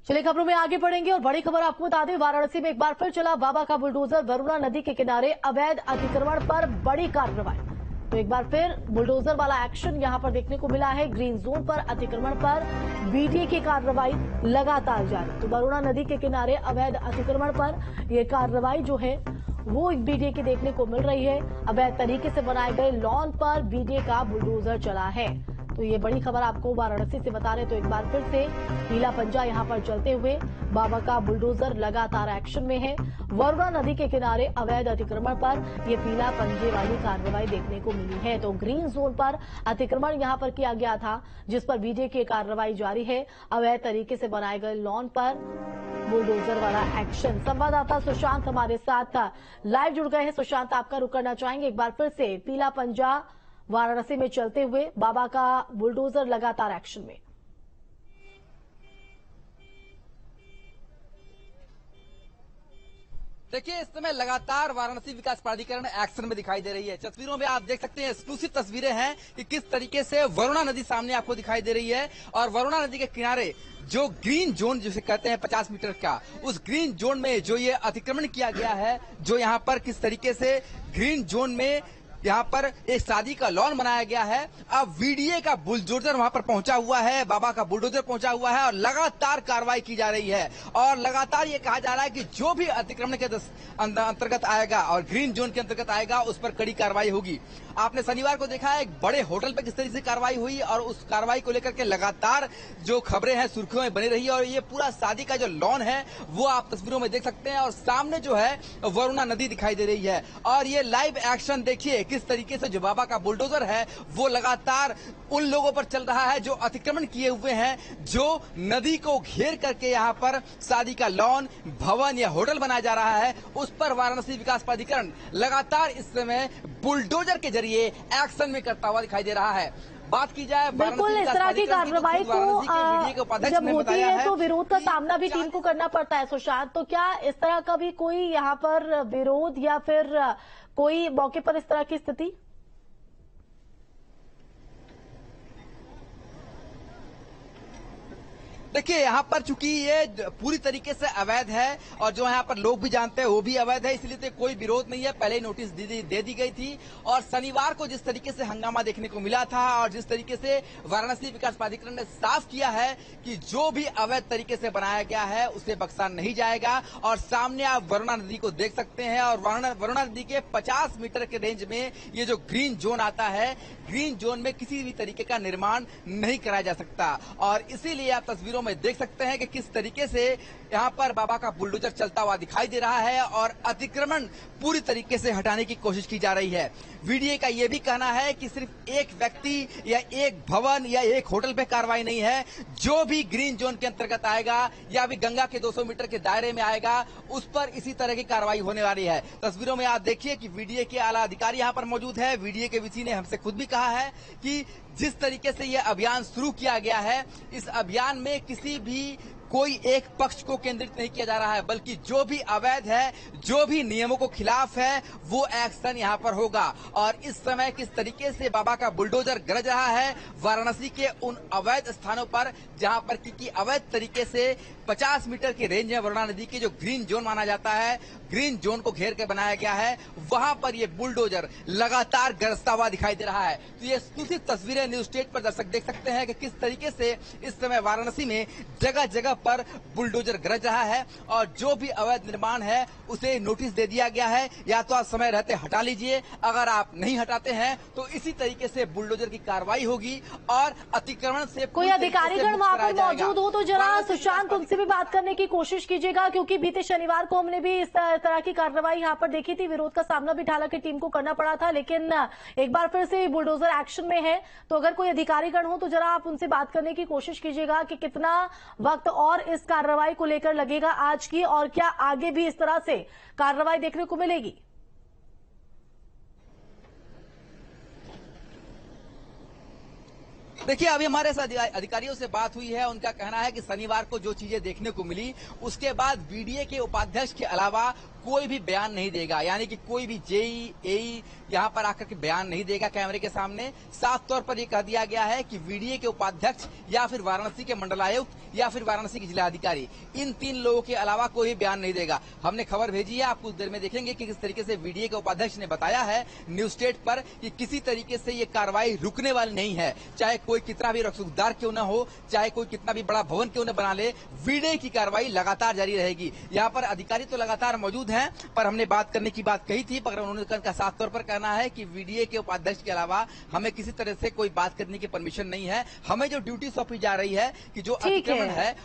चलिए खबरों में आगे बढ़ेंगे और बड़ी खबर आपको बता दें, वाराणसी में एक बार फिर चला बाबा का बुलडोजर। वरुणा नदी के किनारे अवैध अतिक्रमण पर बड़ी कार्रवाई। तो एक बार फिर बुलडोजर वाला एक्शन यहां पर देखने को मिला है। ग्रीन जोन पर अतिक्रमण पर बीडीए की कार्रवाई लगातार जारी। तो वरुणा नदी के किनारे अवैध अतिक्रमण पर यह कार्रवाई जो है वो बीडीए की देखने को मिल रही है। अवैध तरीके से बनाए गए लॉन पर बीडीए का बुलडोजर चला है। तो ये बड़ी खबर आपको वाराणसी से बता रहे। तो एक बार फिर से पीला पंजा यहां पर चलते हुए बाबा का बुलडोजर लगातार एक्शन में है। वरुणा नदी के किनारे अवैध अतिक्रमण पर ये पीला पंजे वाली कार्रवाई देखने को मिली है। तो ग्रीन जोन पर अतिक्रमण यहां पर किया गया था, जिस पर बीडीए की कार्रवाई जारी है। अवैध तरीके से बनाए गए लॉन पर बुलडोजर वाला एक्शन। संवाददाता सुशांत हमारे साथ लाइव जुड़ गए हैं। सुशांत, आपका रुक करना चाहेंगे एक बार फिर से पीला पंजा वाराणसी में चलते हुए बाबा का बुलडोजर लगातार एक्शन में। देखिए, इस समय लगातार वाराणसी विकास प्राधिकरण एक्शन में दिखाई दे रही है। तस्वीरों में आप देख सकते हैं, एक्सक्लूसिव तस्वीरें हैं कि किस तरीके से वरुणा नदी सामने आपको दिखाई दे रही है। और वरुणा नदी के किनारे जो ग्रीन जोन जिसे कहते हैं 50 मीटर का, उस ग्रीन जोन में जो ये अतिक्रमण किया गया है, जो यहाँ पर किस तरीके से ग्रीन जोन में यहाँ पर एक शादी का लॉन बनाया गया है। अब वीडीए का बुलडोजर वहां पर पहुंचा हुआ है, बाबा का बुलडोजर पहुंचा हुआ है और लगातार कार्रवाई की जा रही है। और लगातार ये कहा जा रहा है कि जो भी अतिक्रमण के अंतर्गत आएगा और ग्रीन जोन के अंतर्गत आएगा, उस पर कड़ी कार्रवाई होगी। आपने शनिवार को देखा है एक बड़े होटल पर किस तरीके से कार्रवाई हुई और उस कार्रवाई को लेकर के लगातार जो खबरें हैं सुर्खियों में बनी रही है। और ये पूरा शादी का जो लॉन है वो आप तस्वीरों में देख सकते हैं। और सामने जो है वरुणा नदी दिखाई दे रही है। और ये लाइव एक्शन देखिए किस तरीके से जो बाबा का बुलडोजर है वो लगातार उन लोगों पर चल रहा है जो अतिक्रमण किए हुए हैं, जो नदी को घेर करके यहाँ पर शादी का लॉन, भवन या होटल बनाया जा रहा है, उस पर वाराणसी विकास प्राधिकरण लगातार इस समय बुलडोजर के जरिए एक्शन में करता हुआ दिखाई दे रहा है। बात की जाए बिल्कुल, इस तरह की कार्रवाई को जब होती है तो विरोध का सामना भी टीम को करना पड़ता है। सुशांत, तो क्या इस तरह का भी कोई यहाँ पर विरोध या फिर कोई मौके पर इस तरह की स्थिति? देखिए, यहाँ पर चूंकि ये पूरी तरीके से अवैध है और जो यहाँ पर लोग भी जानते हैं वो भी अवैध है, इसलिए तो कोई विरोध नहीं है। पहले ही नोटिस दे दी गई थी। और शनिवार को जिस तरीके से हंगामा देखने को मिला था और जिस तरीके से वाराणसी विकास प्राधिकरण ने साफ किया है कि जो भी अवैध तरीके से बनाया गया है उसे बख्शा नहीं जाएगा। और सामने आप वरुणा नदी को देख सकते हैं और वरुणा नदी के 50 मीटर के रेंज में ये जो ग्रीन जोन आता है, ग्रीन जोन में किसी भी तरीके का निर्माण नहीं कराया जा सकता। और इसीलिए आप तस्वीरों में देख सकते हैं कि किस तरीके से यहाँ पर बाबा का बुलडोजर चलता हुआ दिखाई दे रहा है और अतिक्रमण पूरी तरीके से हटाने की कोशिश की जा रही है। वीडीए का यह भी कहना है कि सिर्फ एक व्यक्ति या एक भवन या एक होटल पे कार्रवाई नहीं है, जो भी ग्रीन जोन के अंतर्गत आएगा या भी गंगा के 200 मीटर के दायरे में आएगा, उस पर इसी तरह की कार्रवाई होने वाली है। तस्वीरों में आप देखिए कि वीडीए के आला अधिकारी यहाँ पर मौजूद है। वीडीए के वीसी ने हमसे खुद भी कहा है कि जिस तरीके से यह अभियान शुरू किया गया है, इस अभियान में किसी भी कोई एक पक्ष को केंद्रित नहीं किया जा रहा है, बल्कि जो भी अवैध है, जो भी नियमों को खिलाफ है, वो एक्शन यहाँ पर होगा। और इस समय किस तरीके से बाबा का बुलडोजर गरज रहा है वाराणसी के उन अवैध स्थानों पर जहां पर कि अवैध तरीके से 50 मीटर की रेंज में वरुणा नदी की जो ग्रीन जोन माना जाता है, ग्रीन जोन को घेर के बनाया गया है, वहां पर ये बुलडोजर लगातार गरजता हुआ दिखाई दे रहा है। तो ये एक्सक्लूसिव तस्वीरें न्यूज स्टेट पर दर्शक देख सकते हैं कि किस तरीके से इस समय वाराणसी में जगह जगह पर बुलडोजर गरज रहा है और जो भी अवैध निर्माण है उसे नोटिस दे दिया गया है, या तो आप समय रहते हटा लीजिए, अगर आप नहीं हटाते हैं तो इसी तरीके से बुलडोजर की कार्रवाई होगी और अतिक्रमण से कोई अधिकारीगण वहां पर मौजूद हो तो जरा सुशांत उनसे भी बात करने की कोशिश कीजिएगा, क्योंकि बीते शनिवार को हमने भी इस तरह की कार्रवाई यहाँ पर देखी थी। विरोध का सामना भी हालांकि टीम को करना पड़ा था, लेकिन एक बार फिर से बुलडोजर एक्शन में है। तो अगर कोई अधिकारीगण हो तो जरा आप उनसे बात करने की कोशिश कीजिएगा कि कितना वक्त और इस कार्रवाई को लेकर लगेगा आज की, और क्या आगे भी इस तरह से कार्रवाई देखने को मिलेगी? देखिए, अभी हमारे अधिकारियों से बात हुई है। उनका कहना है कि शनिवार को जो चीजें देखने को मिली, उसके बाद बीडीए के उपाध्यक्ष के अलावा कोई भी बयान नहीं देगा, यानी कि कोई भी जेई एई यहां पर आकर के बयान नहीं देगा कैमरे के सामने। साफ तौर पर यह कह दिया गया है कि बीडीए के उपाध्यक्ष या फिर वाराणसी के मंडलायुक्त या फिर वाराणसी के जिलाधिकारी, इन 3 लोगों के अलावा कोई भी बयान नहीं देगा। हमने खबर भेजी है, आप कुछ देर में देखेंगे कि किस तरीके से बीडीए के उपाध्यक्ष ने बताया है न्यूज स्टेट पर कि किसी तरीके से ये कार्रवाई रुकने वाली नहीं है। चाहे कोई कितना भी रसूखदार क्यों न हो, चाहे कोई कितना भी बड़ा भवन क्यों न बना ले, बीडीए की कार्रवाई लगातार जारी रहेगी। यहाँ पर अधिकारी तो लगातार मौजूद हैं, पर हमने बात करने की बात कही थी, पर उन्होंने साफ तौर पर कहना है कि बीडीए के उपाध्यक्ष के अलावा हमें किसी तरह से कोई बात करने की परमिशन नहीं है। हमें जो ड्यूटी सौंपी जा रही है कि जो अतिक्रमण है